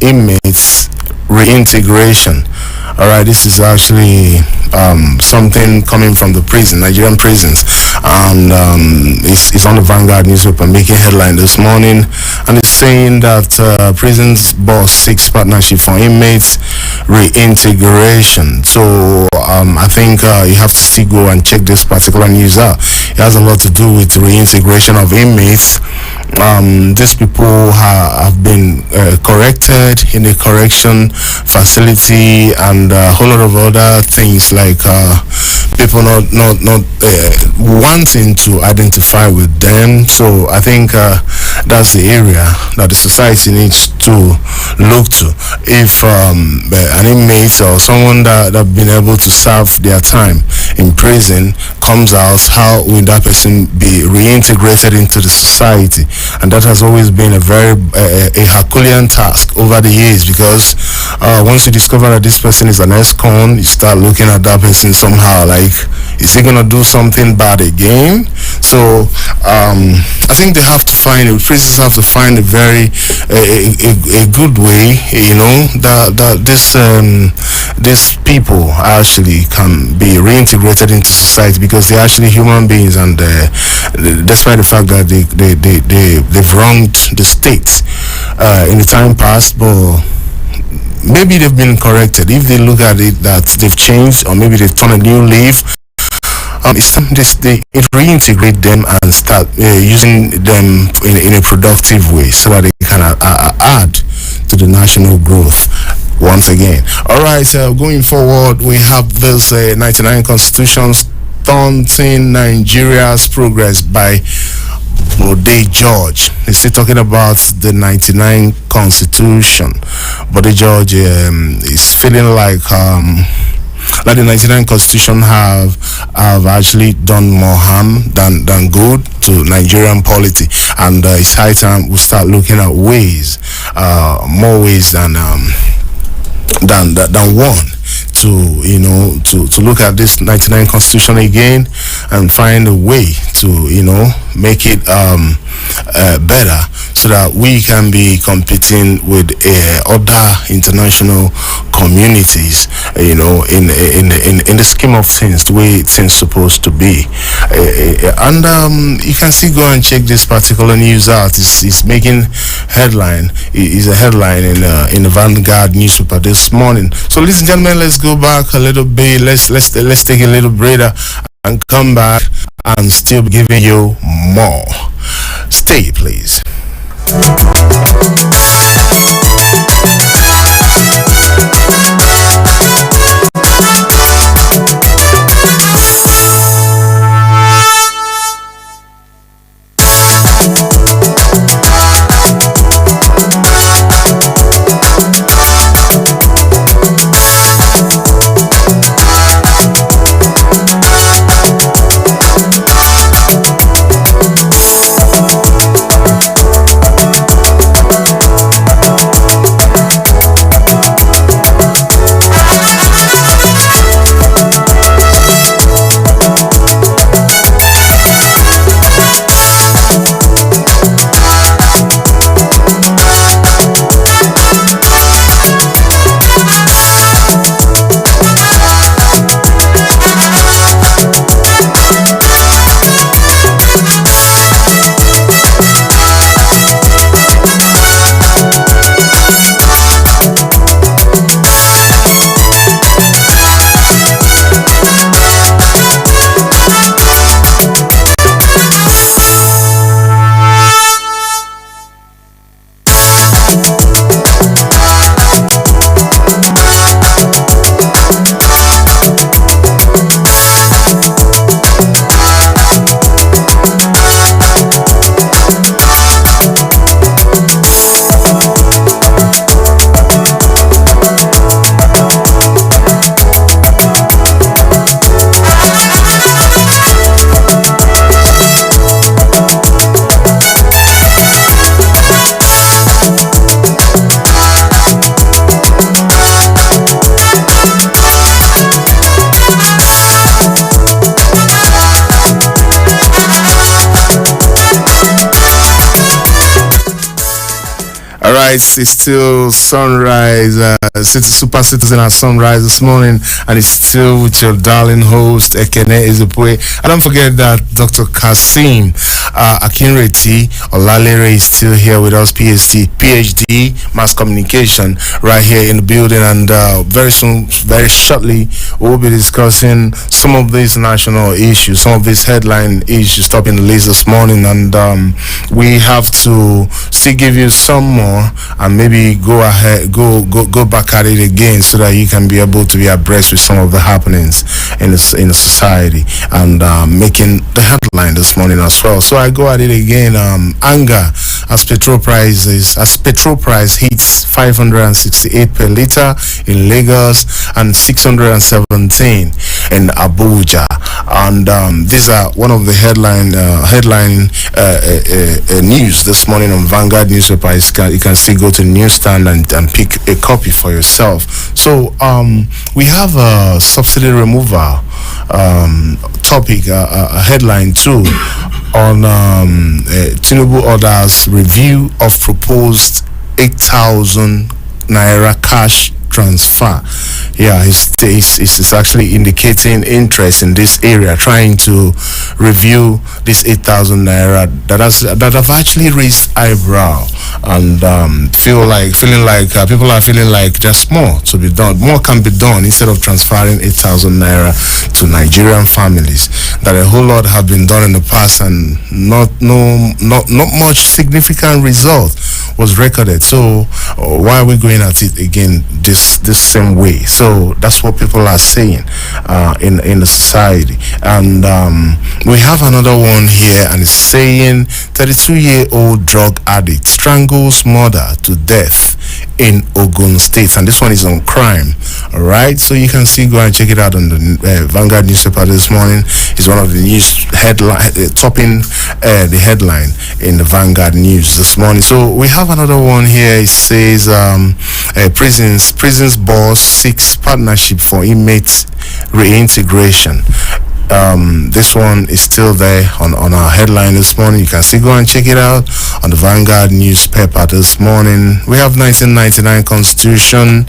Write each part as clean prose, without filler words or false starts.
inmates reintegration. All right, this is actually something coming from the prison, Nigerian prisons, and it's on the Vanguard newspaper, making headline this morning, and it's saying that prisons boss seeks partnership for inmates reintegration. So I think you have to still go and check this particular news out. It has a lot to do with reintegration of inmates. These people have been corrected in a correction facility, and a whole lot of other things, like people not wanting to identify with them. So I think that's the area that the society needs to look to. If an inmate or someone that have been able to serve their time in prison comes out, how will that person be reintegrated into the society? And that has always been a very a Herculean task over the years, because once you discover that this person is an ex-con, you start looking at that person somehow like, is he gonna do something bad again? So I think they have to find prisons have to find a very a good way, you know, that these people actually can be reintegrated into society, because they're actually human beings, and despite the fact that they've wronged the state in the time past, but maybe they've been corrected. If they look at it that they've changed, or maybe they've turned a new leaf, it's time they reintegrate them and start using them in a productive way, so that they can add to the national growth once again. All right, going forward, we have this 99 Constitutions Stunting Nigeria's Progress by Bode George. He's still talking about the 99 Constitution. Bode George is feeling like the 99 Constitution have actually done more harm than good to Nigerian polity, and it's high time we start looking at ways, more ways than one, to, you know, to look at this 99 Constitution again and find a way to, you know, make it better, so that we can be competing with other international communities, you know, in the scheme of things, the way things supposed to be. And you can still go and check this particular news out. It's making headline. It's a headline in the Vanguard newspaper this morning. So, ladies and gentlemen, let's go back a little bit. Let's take a little breather and come back and still be giving you more. Stay, please. right, it's still sunrise. Super Citizen at sunrise this morning, and it's still with your darling host Ekene Ezepue. And don't forget that Dr. Kasim Akinreti Olalere is still here with us, PhD, Mass Communication, right here in the building. And very soon, very shortly, we'll be discussing some of these national issues, some of these headline issues topping the list this morning. And we have to still give you some more, and maybe go back at it again, so that you can be able to be abreast with some of the happenings in the society, and making the headline this morning as well. So I go at it again. Anger as petrol price hits 568 per liter in Lagos and 617 in Abuja. And these are one of the headline news this morning on Vanguard newspaper. You can still go to the newsstand and pick a copy for yourself. So we have a subsidy removal topic, a headline too, on Tinubu orders review of proposed 8,000 naira cash transfer. Yeah, it's actually indicating interest in this area, trying to review this 8,000 naira that have actually raised eyebrow, and feeling like people are feeling like there's more to be done. More can be done instead of transferring 8,000 naira to Nigerian families. That a whole lot have been done in the past, and not much significant result was recorded. So why are we going at it again this same way? So that's what people are saying in the society. And we have another one here, and it's saying 32-year-old drug addict strangles mother to death in Ogun State, and this one is on crime. All right, so you can see, go and check it out on the Vanguard newspaper this morning. It's one of the news headline topping the headline in the Vanguard news this morning. So we have another one here. It says prisons boss seeks partnership for inmates reintegration. This one is still there on our headline this morning. You can still go and check it out on the Vanguard newspaper this morning. We have 1999 Constitution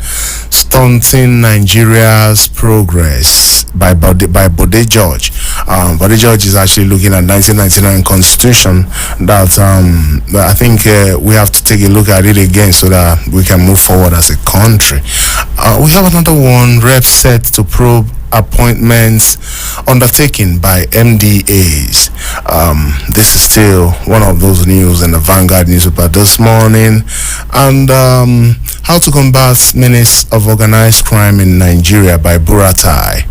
stunting Nigeria's progress by Bode George. Bode George is actually looking at 1999 Constitution that I think we have to take a look at it again, so that we can move forward as a country. We have another one, rep set to probe appointments undertaken by MDAs. This is still one of those news in the Vanguard newspaper this morning. And how to combat menace of organized crime in Nigeria by Buratai.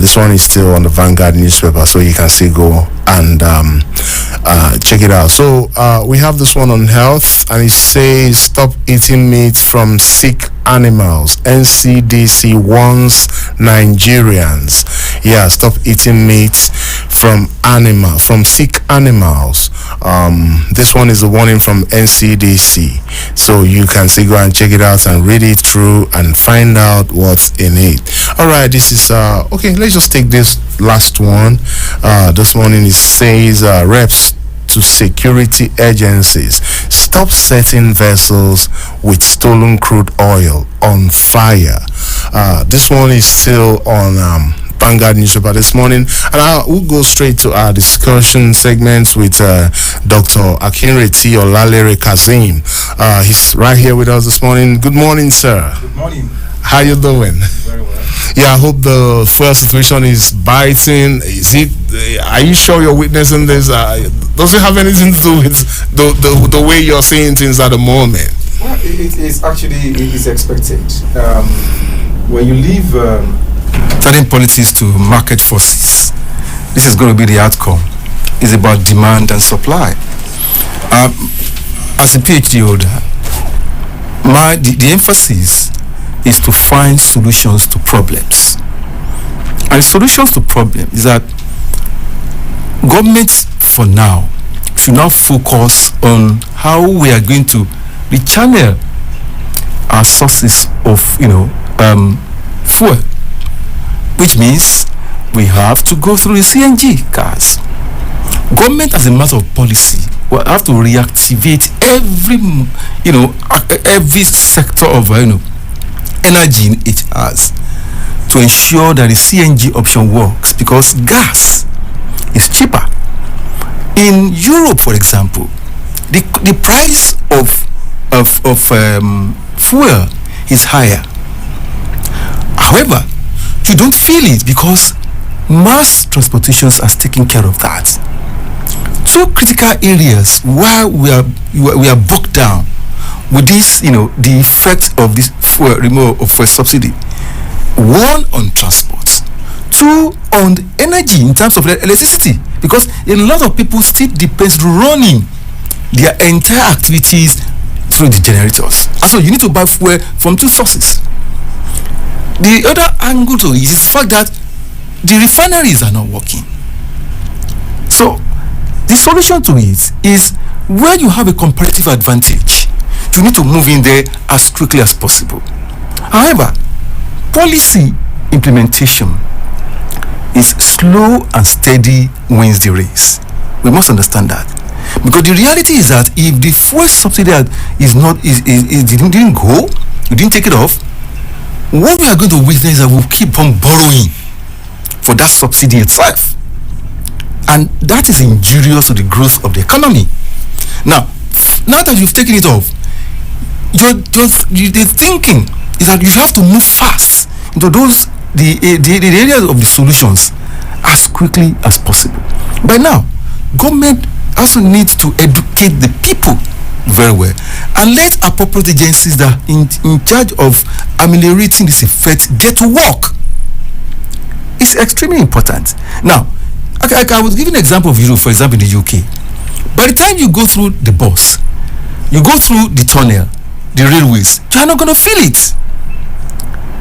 This one is still on the Vanguard newspaper, so you can still go and check it out. So we have this one on health, and it says stop eating meat from sick animals. NCDC warns Nigerians. Yeah, stop eating meat from sick animals. This one is a warning from NCDC, so you can still go and check it out and read it through and find out what's in it. All right, this is okay. Let's just take this last one. This morning it says reps to security agencies stop setting vessels with stolen crude oil on fire. This one is still on Vanguard newspaper this morning, and we'll go straight to our discussion segments with Dr. Akinreti Olalere Kasim. He's right here with us this morning. Good morning, sir. Good morning. How you doing? Very well. Yeah, I hope the fuel situation is biting. Are you sure you're witnessing this? Does it have anything to do with the way you're seeing things at the moment? Well, it is expected. When you leave certain politics to market forces, this is going to be the outcome. It's about demand and supply. As a PhD holder, the emphasis is to find solutions to problems. And solutions to problems is that governments for now should now focus on how we are going to rechannel our sources of fuel, which means we have to go through the CNG cars. Government, as a matter of policy, we have to reactivate every sector of energy it has to ensure that the CNG option works, because gas is cheaper. In Europe, for example, the price of fuel is higher. However, you don't feel it because mass transportations has taken care of that. Two critical areas where we are bogged down with this, the effect of this fuel removal of fuel subsidy. One, on transport. Two, on energy in terms of electricity, because a lot of people still depends running their entire activities through the generators, and so you need to buy fuel from two sources. The other angle to it is the fact that the refineries are not working. So the solution to it is, where you have a comparative advantage, you need to move in there as quickly as possible. However, policy implementation is slow and steady wins the race. We must understand that, because the reality is that if the fuel subsidy didn't go, you didn't take it off, what we are going to witness is that we'll keep on borrowing for that subsidy itself, and that is injurious to the growth of the economy. Now that you've taken it off, the thinking is that you have to move fast into the areas of the solutions as quickly as possible. By now, government also needs to educate the people very well, and let appropriate agencies that are in charge of ameliorating this effect get to work. It's extremely important. Now, I was giving an example of Europe, for example, in the UK. By the time you go through the bus, you go through the tunnel, the railways, you're not going to feel it.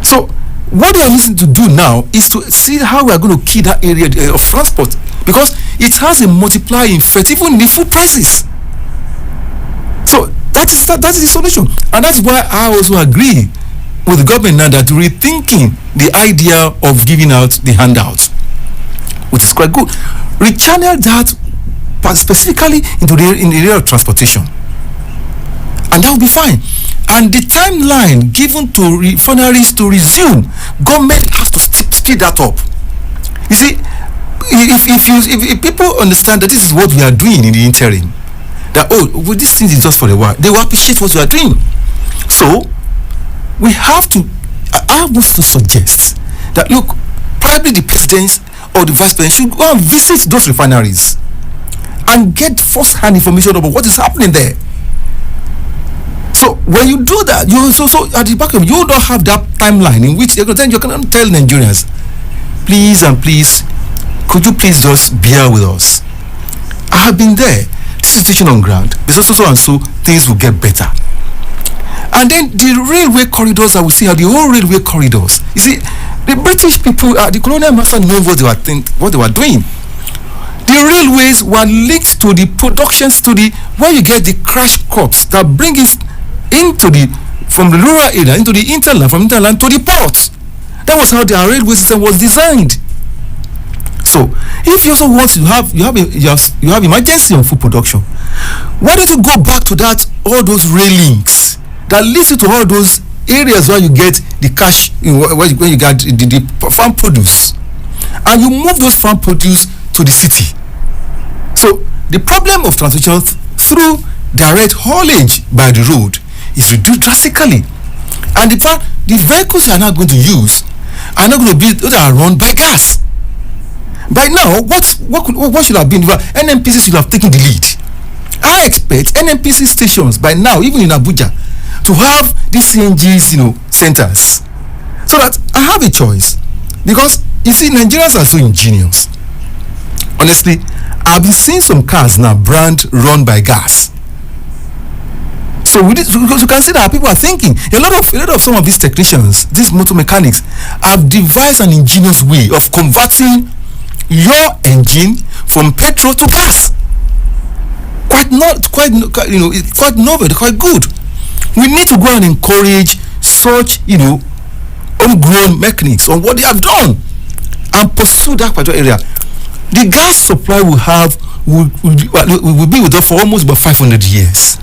So what we are missing to do now is to see how we are going to keep that area of transport, because it has a multiplying effect even in the food prices. So that is the solution, and that's why I also agree with the government now that rethinking the idea of giving out the handouts, which is quite good. Rechannel that specifically into the area of transportation, and that will be fine. And the timeline given to refineries to resume, government has to speed that up. You see, if people understand that this is what we are doing in the interim, that this thing is just for a while, they will appreciate what we are doing. So we have to, I want to suggest that, look, probably the president or the vice president should go and visit those refineries and get first-hand information about what is happening there. So when you do that, you also at the back of you don't have that timeline in which then you can tell Nigerians, please and please, could you please just bear with us? I have been there. This is situation on ground. There's also so and so things will get better. And then the railway corridors that we see are the whole railway corridors. You see, the British people, the colonial master, know what they were doing. The railways were linked to the productions, to the where you get the crash crops that bring it from the rural area into the hinterland, from hinterland to the ports. That was how the railway system was designed. So, if you also want to you have emergency on food production, why don't you go back to that, all those rail links that leads you to all those areas where you get the cash, where you get the farm produce, and you move those farm produce to the city. So the problem of transportation through direct haulage by the road is reduced drastically, and the fact the vehicles you are not going to use are not going to be those are run by gas. By now, what should have been? NNPC should have taken the lead. I expect NNPC stations by now, even in Abuja, to have these CNGs, centers, so that I have a choice. Because you see, Nigerians are so ingenious. Honestly, I've been seeing some cars now run by gas. So because you can see that people are thinking. A lot of some of these technicians, these motor mechanics, have devised an ingenious way of converting your engine from petrol to gas. Quite novel, quite good. We need to go and encourage such, homegrown mechanics on what they have done and pursue that particular area. The gas supply we have will be with us for almost about 500 years.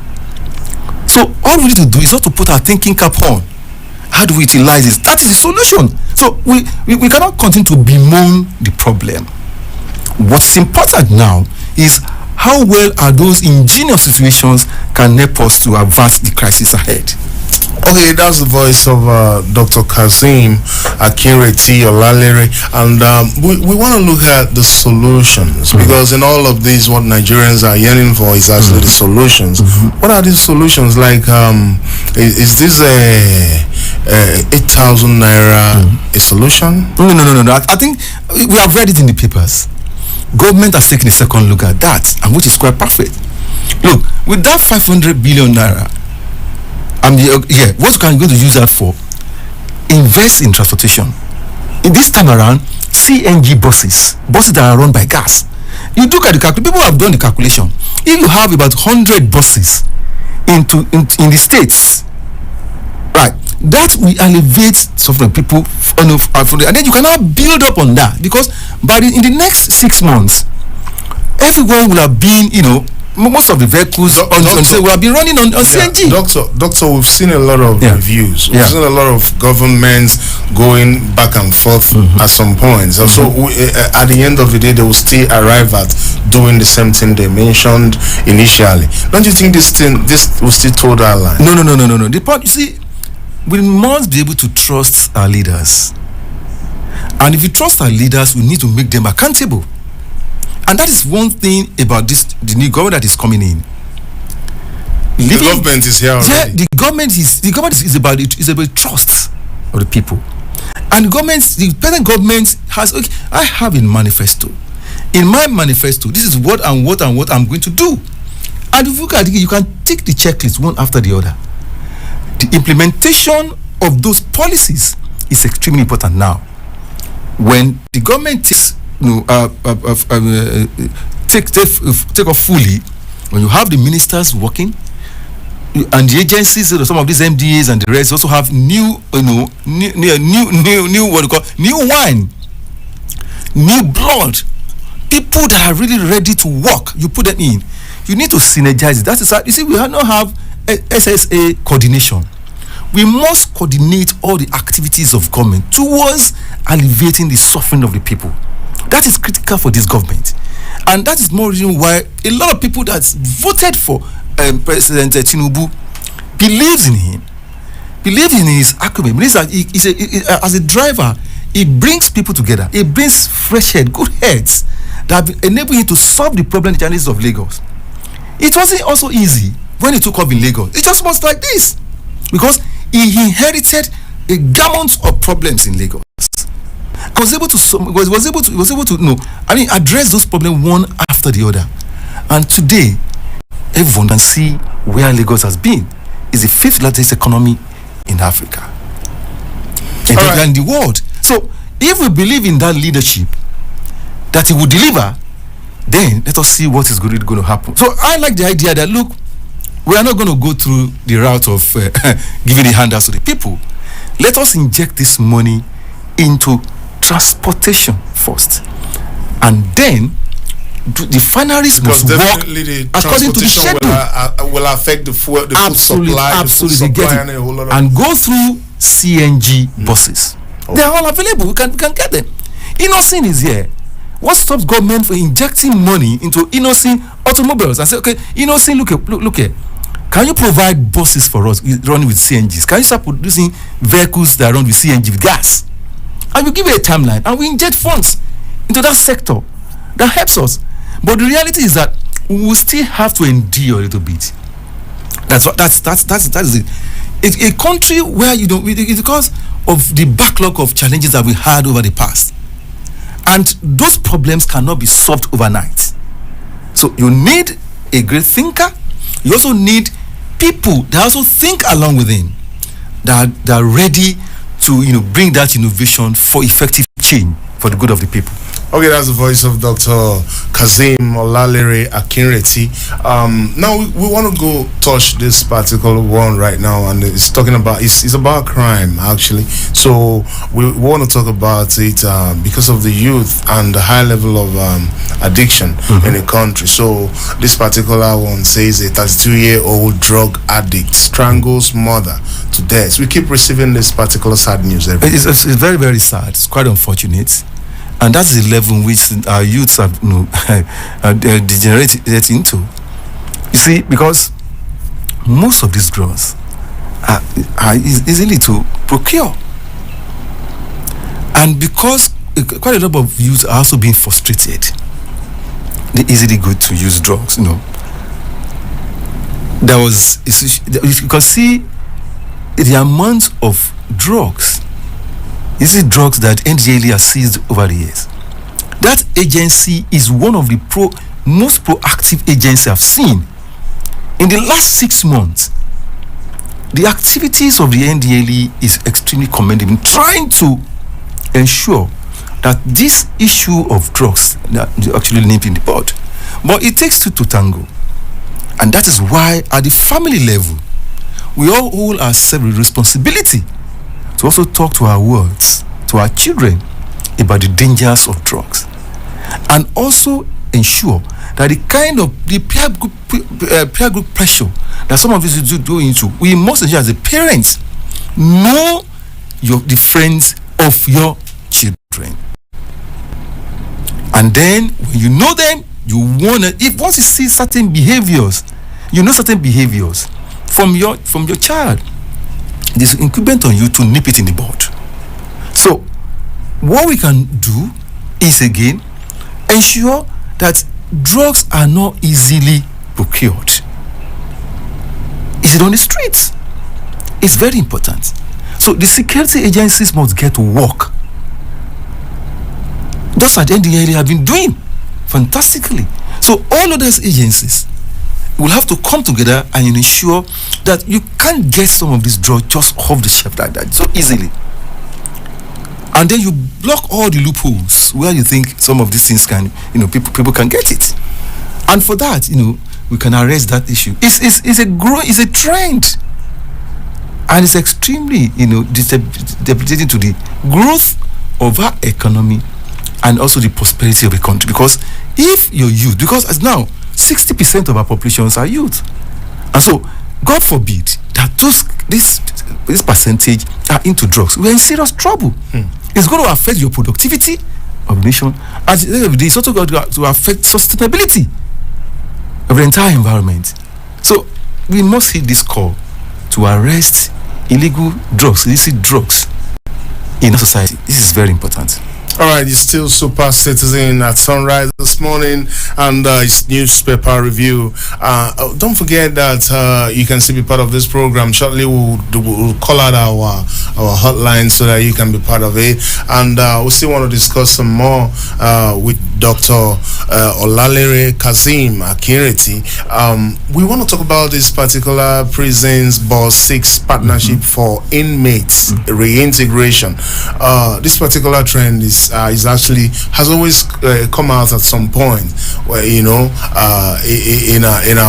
So all we need to do is not to put our thinking cap on. How do we utilize this? That is the solution. So we cannot continue to bemoan the problem. What's important now is how well are those ingenious situations can help us to avert the crisis ahead. Okay, that's the voice of Dr. Kazeem Akinreti Olalere, and we want to look at the solutions, because in all of these, what Nigerians are yearning for is actually the solutions. What are these solutions? Like, is this a 8,000 naira a solution? No. I think we have read it in the papers. Government has taken a second look at that, and which is quite perfect. Look, with that 500 billion naira, what can you going to use that for? Invest in transportation. In this time around, CNG buses that are run by gas. You look at the calculation. People have done the calculation. If you have about 100 buses in the states, right, that will elevate some of the people, and then you cannot build up on that, because in the next 6 months, everyone will have been, most of the vehicles will have been running on CNG. Doctor, we've seen a lot of reviews. We've seen a lot of governments going back and forth at some points. So at the end of the day, they will still arrive at doing the same thing they mentioned initially. Don't you think this will still toe that line? No. The part, you see, we must be able to trust our leaders. And if you trust our leaders, we need to make them accountable. And that is one thing about the new government that is coming in. The government is here already. Yeah, the government is about trust of the people. And the present government has, I have a manifesto. In my manifesto, this is what I'm going to do. And if you look at it, you can take the checklist one after the other. The implementation of those policies is extremely important now. When the government takes take off fully, when you have the ministers working and the agencies, some of these MDAs and the rest also have new what you call new wine, new blood, people that are really ready to work. You put them in. You need to synergize it. That is how, you see, we now have a SSA coordination. We must coordinate all the activities of government towards alleviating the suffering of the people. That is critical for this government, and that is more reason why a lot of people that voted for President Tinubu believes in him, believes in his acumen. Believes that as a driver, he brings people together. He brings fresh head, good heads that enable him to solve the problem, the challenges of Lagos. It wasn't also easy when he took off in Lagos. It just was like this, because he inherited a gamut of problems in Lagos. Was able to address those problems one after the other. And today, everyone can see where Lagos has been. It's the 5th largest economy in Africa and in the world. So if we believe in that leadership, that he will deliver, then let us see what is going to happen. So I like the idea that, look, we are not going to go through the route of giving the handouts to the people. Let us inject this money into transportation first, and then the fineries must work according to the schedule. Will affect the food supply, and go through CNG buses. They are all available. We can get them. Innocent is here. What stops government from injecting money into innocent automobiles and say, okay, innocent, look here. Can you provide buses for us running with CNGs? Can you start producing vehicles that run with CNG with gas? And we give it a timeline, and we inject funds into that sector. That helps us. But the reality is that we will still have to endure a little bit. That's it. A country where it's because of the backlog of challenges that we had over the past, and those problems cannot be solved overnight. So you need a great thinker. You also need people that also think along with him, that are ready to bring that innovation for effective change for the good of the people. Okay, that's the voice of Dr. Kazim Olalere Akinreti. Now we want to go touch this particular one right now, and it's talking about it's about crime actually. So we want to talk about it because of the youth and the high level of addiction in the country. So this particular one says a 32-year-old drug addict strangles mother to death. We keep receiving this particular sad news every day. It's very, very sad. It's quite unfortunate. And that's the level in which our youths have degenerated into. You see, because most of these drugs are easily to procure. And because quite a lot of youth are also being frustrated, they're easily good to use drugs, you can see the amount of drugs. This is drugs that NDLEA has seized over the years. That agency is one of the most proactive agencies I've seen. In the last 6 months, the activities of the NDLEA is extremely commendable in trying to ensure that this issue of drugs that actually nip in the bud. But it takes two to tango. And that is why at the family level, we all hold ourselves with responsibility to also talk to our words, to our children, about the dangers of drugs, and also ensure that the kind of the peer group pressure that some of us do go into, we must ensure as a parents know the friends of your children, and then when you know them, you want to. If once you see certain behaviors, from your child, it is incumbent on you to nip it in the bud. So, what we can do is again ensure that drugs are not easily procured. Is it on the streets? It's very important. So, the security agencies must get to work. Just like the NDLEA have been doing fantastically. So, all of those agencies will have to come together and ensure that you can't get some of these drugs just off the shelf like that so easily. And then you block all the loopholes where you think some of these things can, people can get it. And for that, we can arrest that issue. It's a trend. And it's extremely, debilitating to the growth of our economy and also the prosperity of the country. Because if you're youth, because as now, 60% of our populations are youth. And so, God forbid that this percentage are into drugs. We're in serious trouble. It's going to affect your productivity of the nation. At the end of the day, it's also going to affect sustainability of the entire environment. So, we must hit this call to arrest illegal drugs, illicit drugs in our society. This is very important. All right, you're still Super Citizen at Sunrise this morning, and it's newspaper review. Don't forget that you can still be part of this program. Shortly, we'll call out our hotline so that you can be part of it. And we still want to discuss some more with Dr. Olalere Kazim Akinreti. We want to talk about this particular Prisons Boss 6 partnership for inmates reintegration. This particular trend has always come out at some point where in our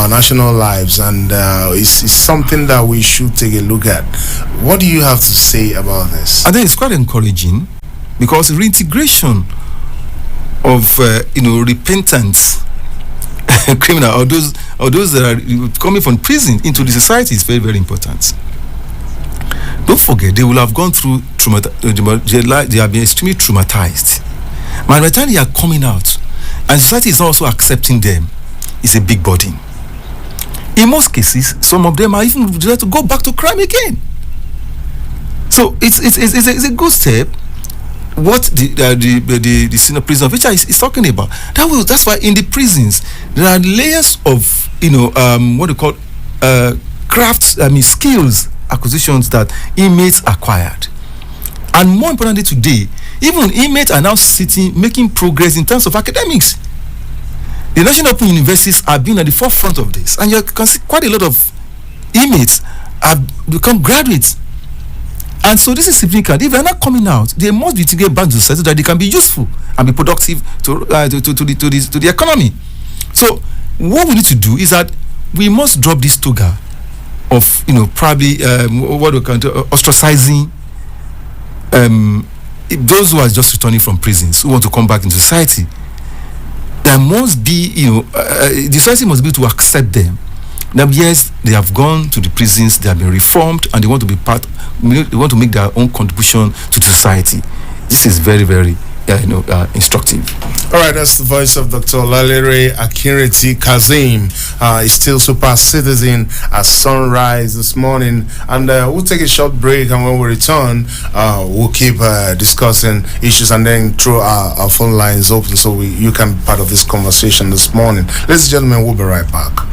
national lives, and it's something that we should take a look at. What do you have to say about this? I think it's quite encouraging because reintegration of repentant criminal or those that are coming from prison into the society is very, very important. Don't forget, they will have gone through trauma. They have been extremely traumatized. By the time they are coming out, and society is not also accepting them, it's a big burden. In most cases, some of them are even ready to go back to crime again. So it's a good step. What the senior prison official is talking about. That's why in the prisons there are layers of what do you call skills acquisitions that inmates acquired. And more importantly today, even inmates are now making progress in terms of academics. The National Open Universities are being at the forefront of this, and you can see quite a lot of inmates have become graduates. And so this is significant. If they are not coming out, they must be integrated back to society so that they can be useful and be productive to the economy. So what we need to do is that we must drop this toga of probably what we can do, ostracizing those who are just returning from prisons who want to come back into society. There must be the society must be able to accept them. Now, yes, they have gone to the prisons, they have been reformed, and they want to be they want to make their own contribution to the society. This is very, very instructive. All right, that's the voice of Dr. Lalere Akinreti Kazim. He's still super citizen at sunrise this morning, and we'll take a short break, and when we return, we'll keep discussing issues and then throw our phone lines open so you can be part of this conversation this morning. Ladies and gentlemen, we'll be right back.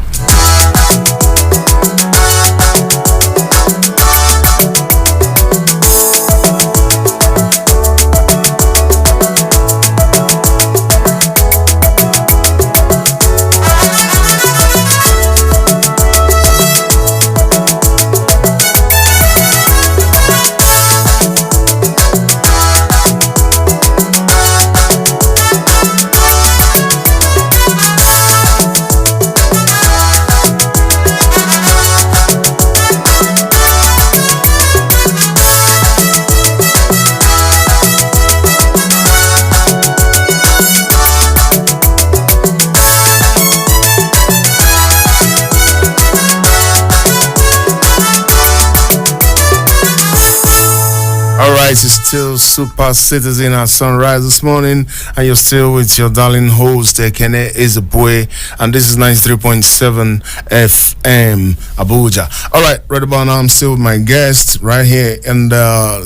It's still Super Citizen at sunrise this morning, and you're still with your darling host Ekene Ezepue, and this is 93.7 FM Abuja. All right, right about now I'm still with my guest right here, and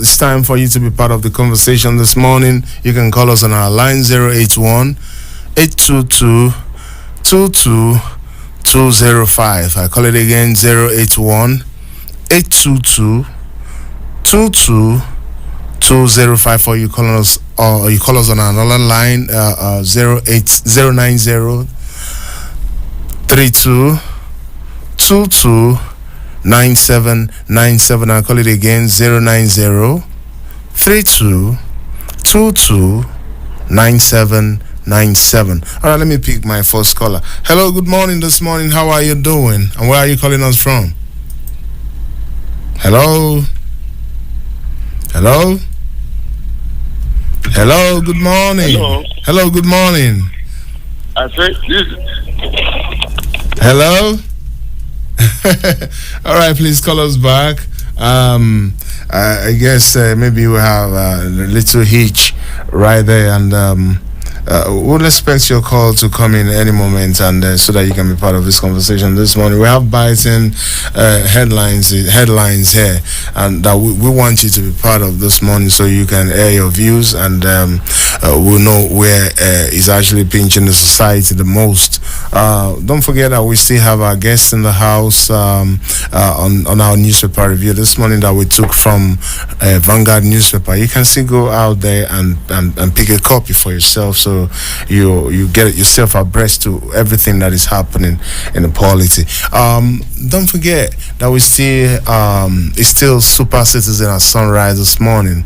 it's time for you to be part of the conversation this morning. You can call us on our line 081 822 22205. I call it again 081 822 22205 for you calling us, or you call us on another line 090 32 22 9797. I call it again 090 32 22 9797. All right, let me pick my first caller. Hello, good morning this morning. How are you doing? And where are you calling us from? Hello? Hello? Hello, good morning. Hello, good morning. I said this. Hello? All right, please call us back. I guess maybe we have a little hitch right there, and we'll expect your call to come in any moment, and so that you can be part of this conversation this morning. We have biting headlines here, and that we want you to be part of this morning so you can air your views, and we'll know where is actually pinching the society the most. Don't forget that we still have our guests in the house on our newspaper review this morning that we took from Vanguard newspaper. You can still go out there and pick a copy for yourself, so you get yourself abreast to everything that is happening in the polity. Don't forget that we still it's still Super Citizen at sunrise this morning.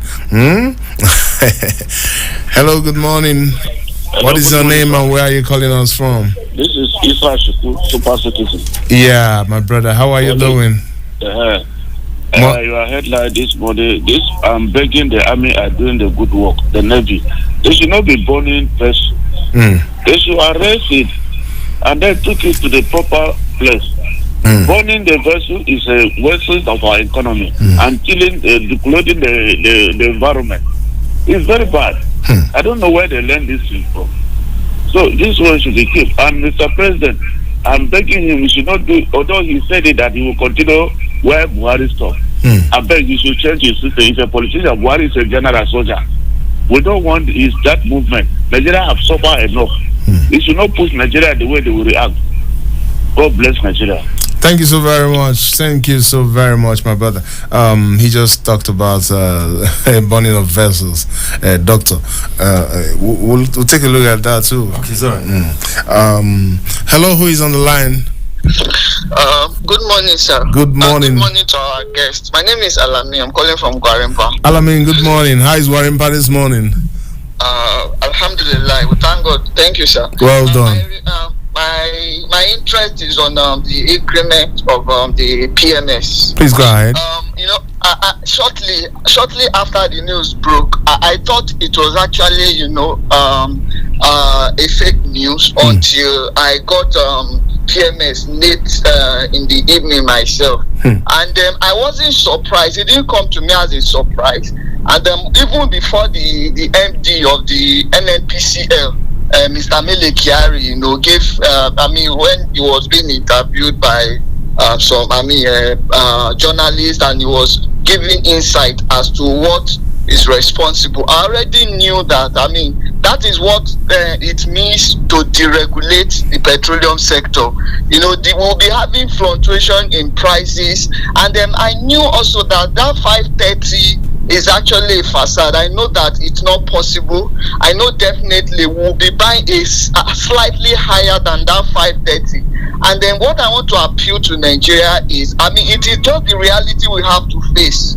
Hello, good morning. What is your name and where are you calling us from? This is Isa Shuku, Super Citizen. Yeah, my brother. How are you doing? Your headline this morning. I'm begging the army are doing the good work. The Navy, they should not be burning vessels. They should arrest it and then took it to the proper place. Burning the vessel is a waste of our economy and killing, depleting the environment. It's very bad. I don't know where they learn this thing from. So this one should be kept. And Mr. President, I'm begging him, he should not do, although he said it that he will continue where Buhari stopped. I beg you should change his system. If a politician, Buhari is a general soldier. We don't want that movement. Nigeria have suffered enough. He should not push Nigeria the way they will react. God bless Nigeria. Thank you so very much. Thank you so very much, my brother. He just talked about burning of vessels. Doctor, we'll take a look at that too. Okay, sorry. Hello, who is on the line? Good morning, sir. Good morning. Good morning to our guests. My name is Alami. I'm calling from Gwarimpa. Alamin, good morning. How is Warimpa this morning? Alhamdulillah. We thank God. Thank you, sir. Well done. My interest is on the increment of the PMS. Please go ahead. Shortly after the news broke, I thought it was actually, a fake news until I got PMS late in the evening myself. And I wasn't surprised. It didn't come to me as a surprise. And even before the MD of the NNPCL, Mr. Mele Kyari, gave, when he was being interviewed by some journalists, and he was giving insight as to what is responsible. I already knew that. That is what it means to deregulate the petroleum sector. We'll be having fluctuation in prices, and then I knew also that 530 is actually a facade. I know that it's not possible. I know definitely we'll be buying a slightly higher than that 530. And then what I want to appeal to Nigeria is, it is just the reality we have to face.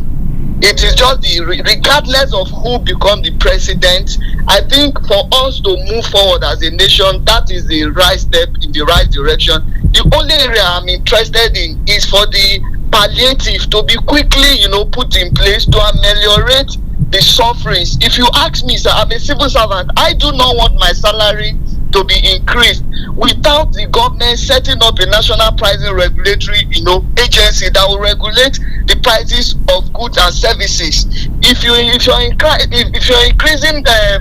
It is just regardless of who become the president, I think for us to move forward as a nation, that is the right step in the right direction. The only area I'm interested in is for the palliative to be quickly, put in place to ameliorate the sufferings. If you ask me, sir, I'm a civil servant. I do not want my salary to be increased without the government setting up a national pricing regulatory, agency that will regulate the prices of goods and services. If you're increasing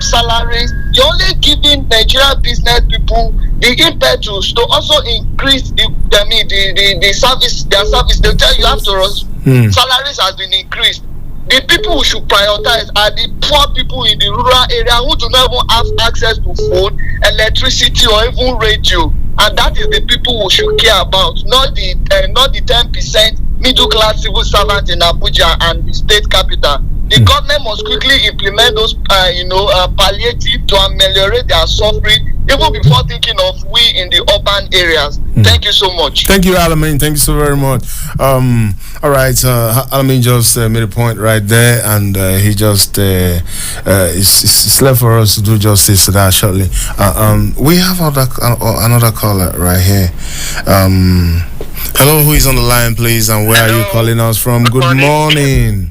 salaries, you're only giving Nigerian business people the impetus to also increase their service. They tell you after us, salaries has been increased. The people who should prioritize are the poor people in the rural area who do not even have access to phone, electricity, or even radio. And that is the people we should care about, not the 10% middle class civil servant in Abuja and the state capital. The government must quickly implement those palliative to ameliorate their suffering, even before thinking of we in the urban areas. Thank you so much. Thank you, Alamin. Thank you so very much. All right, Alamin just made a point right there, and he just it's left for us to do justice to that shortly. We have another caller right here. Hello, who is on the line, please, and where are you calling us from? Good morning.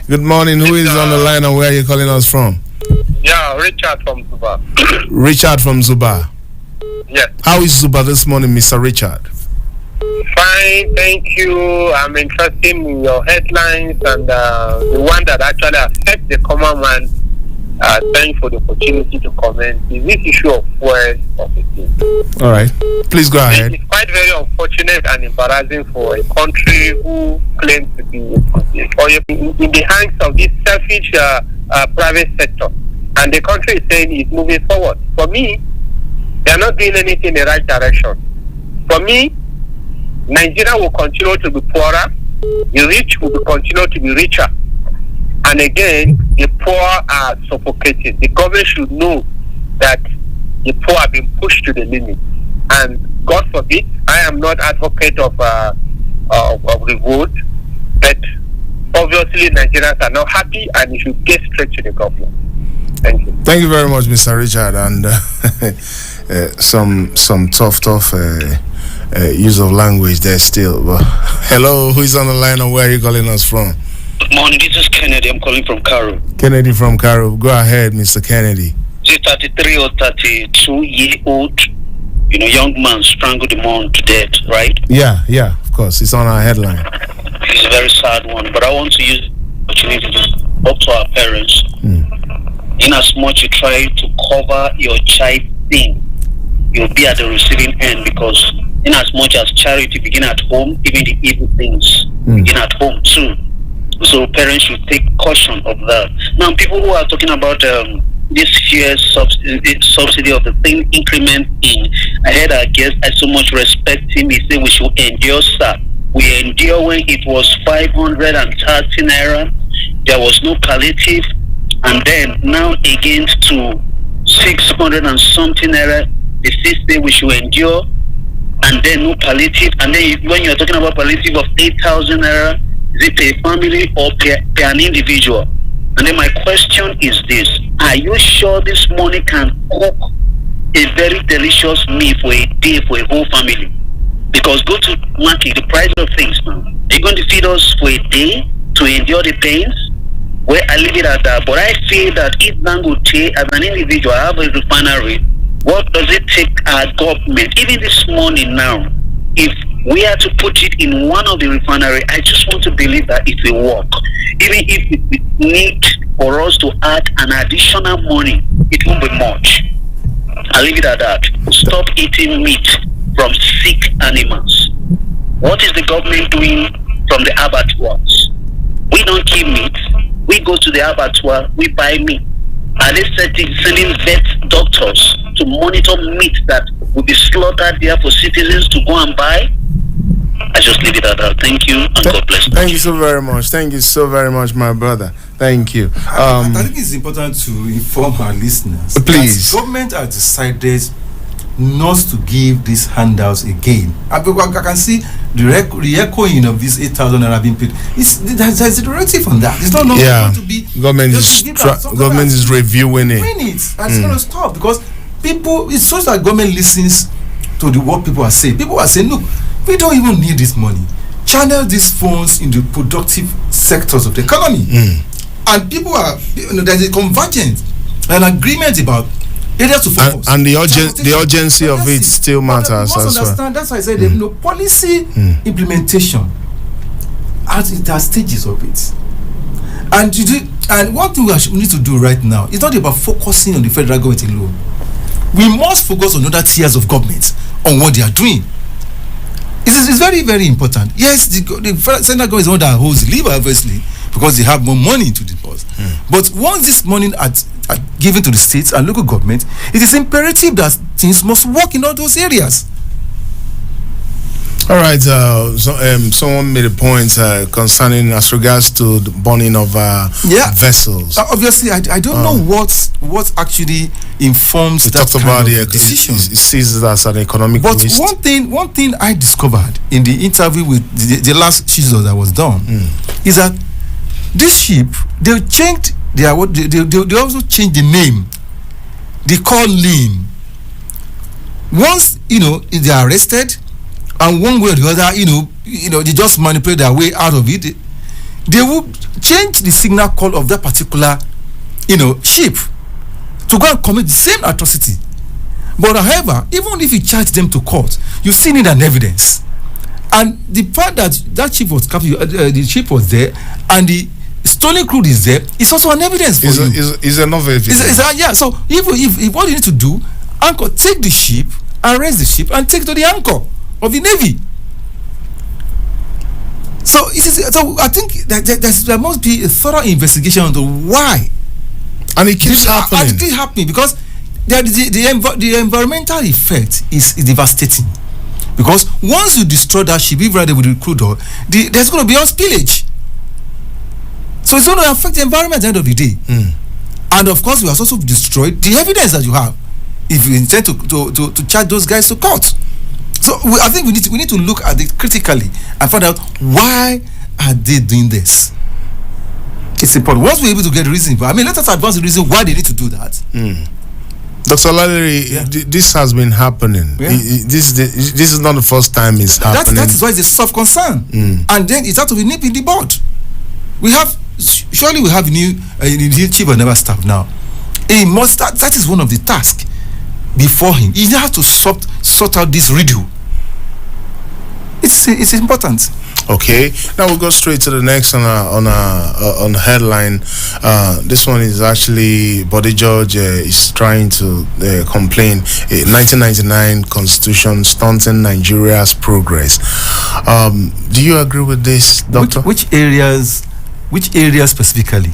Good morning. Who is on the line and where are you calling us from? Yeah, Richard from Zuba. Richard from Zuba. Yes. How is Zuba this morning, Mr. Richard? Fine, thank you. I'm interested in your headlines and the one that actually affects the common man. Thanks for the opportunity to comment. Is this issue of fuel of the thing? All right, please go ahead. It's quite very unfortunate and embarrassing for a country who claims to be in the hands of this selfish private sector, and the country is saying it's moving forward. For me, they are not doing anything in the right direction. For me, Nigeria will continue to be poorer, the rich will continue to be richer. And again, the poor are suffocating. The government should know that the poor have been pushed to the limit. And God forbid, I am not advocate of revolt, but obviously Nigerians are not happy, and you should get straight to the government. Thank you. Thank you very much, Mr. Richard. And some tough use of language there still. But hello, who is on the line and where are you calling us from? Good morning, this is Kennedy. I'm calling from Cairo. Kennedy from Cairo. Go ahead, Mr. Kennedy. Is it 33 or 32-year-old, young man strangled a man to death, right? Yeah, of course. It's on our headline. It's a very sad one, but I want to use the opportunity to talk to our parents. In as much you try to cover your child sin, you'll be at the receiving end, because in as much as charity begin at home, even the evil things begin at home too. So parents should take caution of that. Now, people who are talking about this year's subsidy of the thing increment in, I heard our guest, I so much respect him. He said we should endure, sir. We endure when it was 530 naira. There was no palliative, and then now again to 600 and something naira. The still say we should endure, and then no palliative, and then when you're talking about palliative of 8,000 naira, is it per family or per an individual? And then my question is this: are you sure this money can cook a very delicious meal for a day for a whole family? Because go to market, the price of things now. They're going to feed us for a day to endure the pains. Well, I leave it at that. But I feel that if Dangote, as an individual, I have a refinery, what does it take our government, even this morning now, if we are to put it in one of the refinery, I just want to believe that it will work. Even if it need for us to add an additional money, it won't be much. I'll leave it at that. Stop eating meat from sick animals. What is the government doing from the abattoirs? We don't kill meat. We go to the abattoir, we buy meat. Are they sending vet doctors to monitor meat that will be slaughtered there for citizens to go and buy? I just leave it at that. Thank you, and God bless you. Thank you so very much. Thank you so very much, my brother. Thank you. I think it's important to inform our listeners. Please. That government has decided not to give these handouts again. I can see the re-echoing of this 8,000 naira being paid. There's a directive on that. It's not going to be. Government is reviewing it. And it's going to stop because people. It's such that government listens to what people are saying. People are saying, look, we don't even need this money. Channel these funds into productive sectors of the economy. And people are, there's a convergence, an agreement about areas to focus. And the urgency of it still matters as well. That's why I said policy implementation it has stages of it. And what we need to do right now is not about focusing on the federal government alone. We must focus on other tiers of government on what they are doing. It's very, very important. Yes, the central government is the one that holds the lever, obviously, because they have more money to deposit. But once this money are given to the states and local government, it is imperative that things must work in all those areas. All right. Someone made a point concerning as regards to the burning of vessels. Obviously, I don't know what actually informs we that talked about kind of decision. It sees it as an economic But waste. one thing I discovered in the interview with the last schedule that was done is that this ship, they changed they also changed the name. They call name. Once they are arrested, and one way or the other, they just manipulate their way out of it. They will change the signal call of that particular, ship to go and commit the same atrocity. But however, even if you charge them to court, you still need an evidence. And the fact that ship was captured, the ship was there, and the stolen crude is there, is also an evidence for you. Is enough evidence. So if what you need to do, anchor, take the ship, arrest the ship, and take it to the anchor of the Navy. So I think that there must be a thorough investigation into why. And it keeps happening. And it keeps happening because the environmental effect is devastating. Because once you destroy that ship, even with the crude oil, there's going to be on spillage. So it's going to affect the environment at the end of the day. And of course, we have also destroyed the evidence that you have if you intend to charge those guys to court. So I think we need to look at it critically and find out why are they doing this. It's important. Once we're able to get the reason, let us advance the reason why they need to do that. Dr. Lalleri, this has been happening. Yeah. This is not the first time it's happening. That is why it's a soft concern. And then it has to be nipped in the bud. Surely we have a new chief of naval staff now. He must that is one of the tasks before him. He has to sort out this riddle. It's important. Okay, now we'll go straight to the next on the headline. This one is actually Body George is trying to complain. 1999 Constitution stunting Nigeria's progress. Do you agree with this, Doctor? Which areas specifically?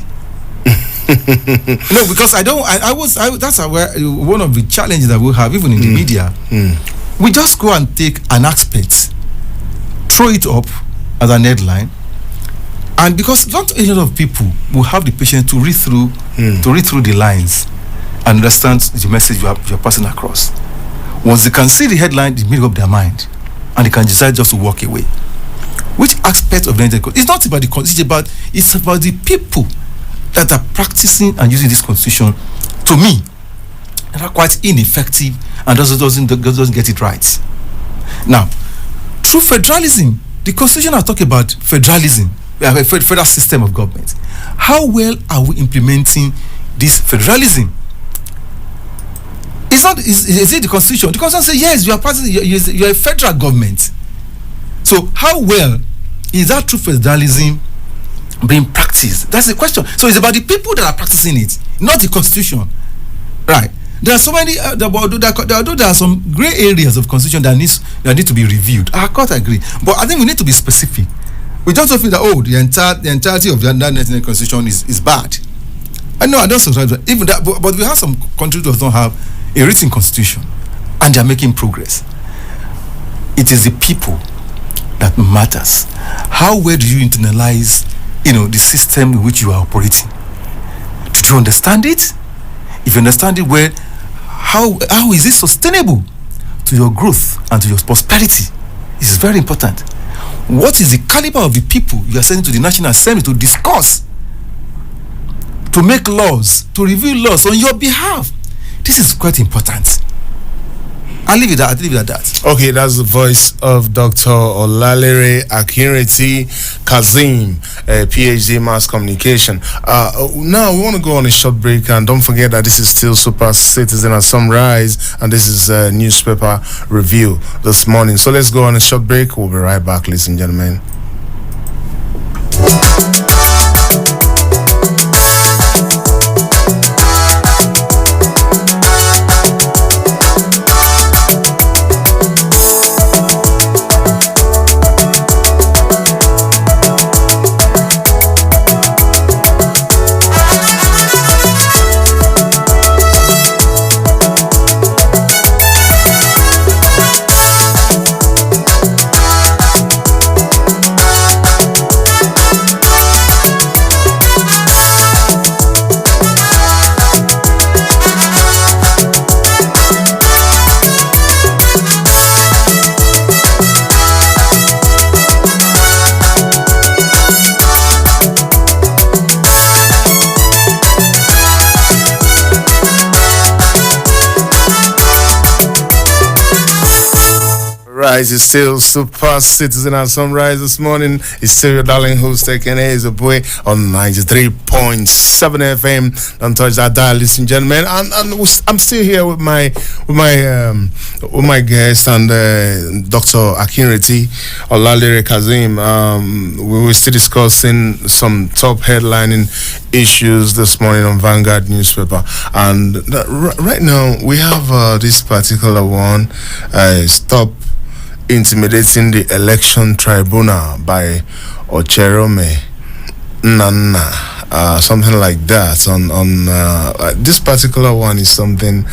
No, because that's one of the challenges that we have even in the media. We just go and take an aspect, throw it up as an headline, and because not a lot of people will have the patience to read through the lines and understand the message you're passing across. Once they can see the headline, they make up their mind. and they can decide just to walk away. Which aspect of the Nigerian Constitution? It's not about the Constitution, it's about the people that are practicing and using this Constitution, to me, that are quite ineffective and doesn't get it right. Now, through federalism, the Constitution has talked about federalism, a federal system of government. How well are we implementing this federalism? It's not. Is it the Constitution? The Constitution says yes, you are a federal government. So how well is that true federalism being practiced? That's the question. So it's about the people that are practicing it, not the Constitution, right? There are so many. Although there are some grey areas of Constitution that need to be reviewed. I quite agree, but I think we need to be specific. We don't feel that the entirety of the national Constitution is bad. I know I don't subscribe to even that, but we have some countries that don't have a written Constitution, and they are making progress. It is the people that matters. How well do you internalize, the system in which you are operating? Do you understand it? If you understand it well, how is it sustainable to your growth and to your prosperity? This is very important. What is the caliber of the people you are sending to the National Assembly to discuss, to make laws, to review laws on your behalf? This is quite important. I'll leave it at that. Okay, that's the voice of Dr. Olalere Akinreti Kazeem, PhD in Mass Communication. Now we want to go on a short break, and don't forget that this is still Super Citizen at Sunrise, and this is a newspaper review this morning. So let's go on a short break. We'll be right back, ladies and gentlemen. It's still Super Citizen at Sunrise this morning. It's still your darling host Ekene Ezepue on 93.7 FM. Don't touch that dial, ladies and gentlemen. And I'm still here with my guest and Dr. Akinreti Olalere Kazeem. We were still discussing some top headlining issues this morning on Vanguard newspaper, and right now we have this particular one. Stop intimidating the election tribunal by Ocherome Nana, something like that. On this particular one is something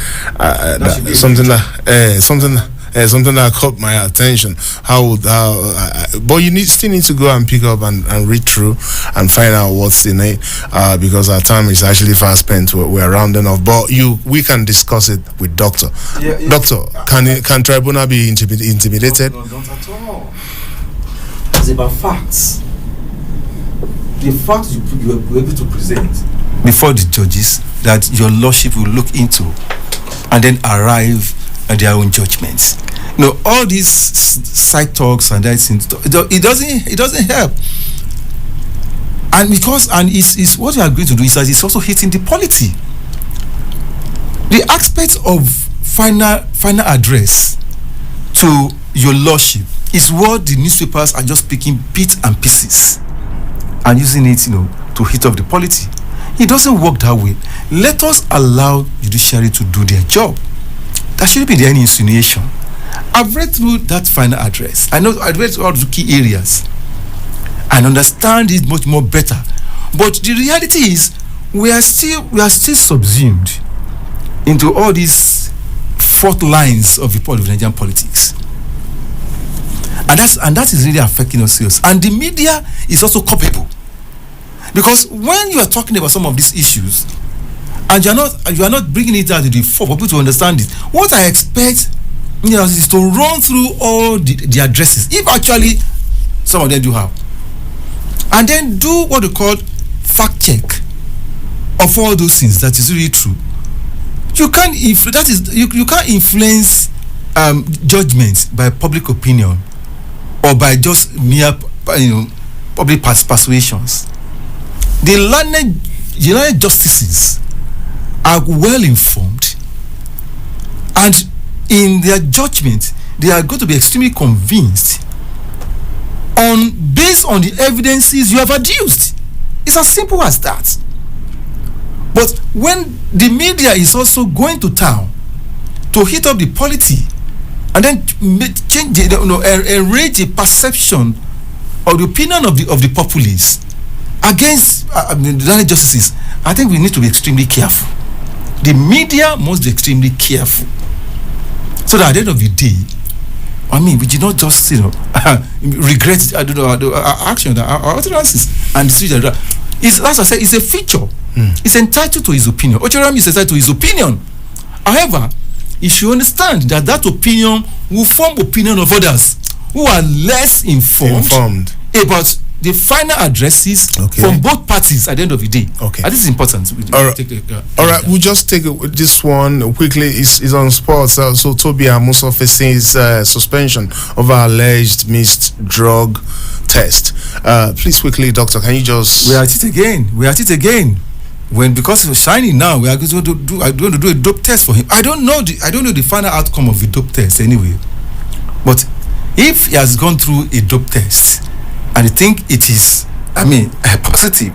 that caught my attention. But you still need to go and pick up and read through and find out what's in it, because our time is actually fast spent. We're rounding off, but we can discuss it with Doctor. Doctor, can tribunal be intimidated? No, not at all. It's about facts. The facts you are able to present before the judges that your lordship will look into, and then arrive at their own judgments. All these side talks and that it doesn't help. And it's what we are going to do is that it's also hitting the polity. The aspect of final address to your lordship is what the newspapers are just picking bits and pieces and using it, to hit off the polity. It doesn't work that way. Let us allow judiciary to do their job. There shouldn't be any insinuation. I've read through that final address. I read all the key areas and understand it much more better. But the reality is, we are still subsumed into all these fault lines of the Nigerian politics, and that is really affecting us. And the media is also culpable, because when you are talking about some of these issues, and you are not bringing it out to the fore for people to understand it. What I expect is to run through all the addresses, if actually some of them do have, and then do what they call fact check of all those things that is really true. You can't you can't influence judgment by public opinion or by just mere public persuasions. The learned justices are well informed, and in their judgment they are going to be extremely convinced based on the evidences you have adduced. It's as simple as that. But when the media is also going to town to hit up the polity and then change enrage the perception or the opinion of the populace against the justices, I think we need to be extremely careful. The media must be extremely careful, so that at the end of the day, we did not just regret our action, our utterances and decisions. As I said, it's a feature. It's entitled to his opinion. Ocheram is entitled to his opinion. However, he should understand that opinion will form opinion of others who are less informed about the final addresses from both parties at the end of the day. Okay. And this is important. All right, we'll just take this one quickly. It's on sports. So Toby Amuso faces suspension over alleged missed drug test. Please quickly, doctor, can you just... We are at it again. Because it's shining now, we are going to do a dope test for him. I don't know the final outcome of the dope test anyway. But if he has gone through a dope test and you think it is, positive,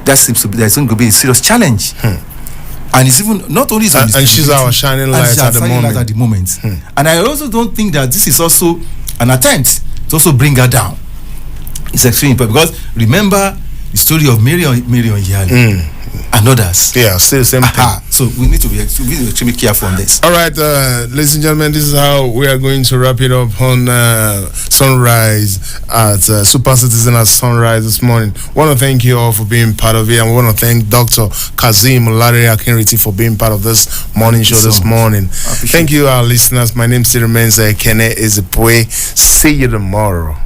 that seems to be there's going to be a serious challenge. And it's even not only and she's our shining light at the moment. And I also don't think that this is also an attempt to also bring her down. It's extremely important because remember the story of Marion Yali and others. Yeah, still the same thing. So we need to be extremely careful on this. All right, ladies and gentlemen, this is how we are going to wrap it up on Sunrise at Super Citizen at Sunrise this morning. Want to thank you all for being part of it, and we want to thank Dr. Kazim Larry Akinriti for being part of this morning show this morning. Thank you, our listeners. My name still remains Ekene Ezepue. See you tomorrow.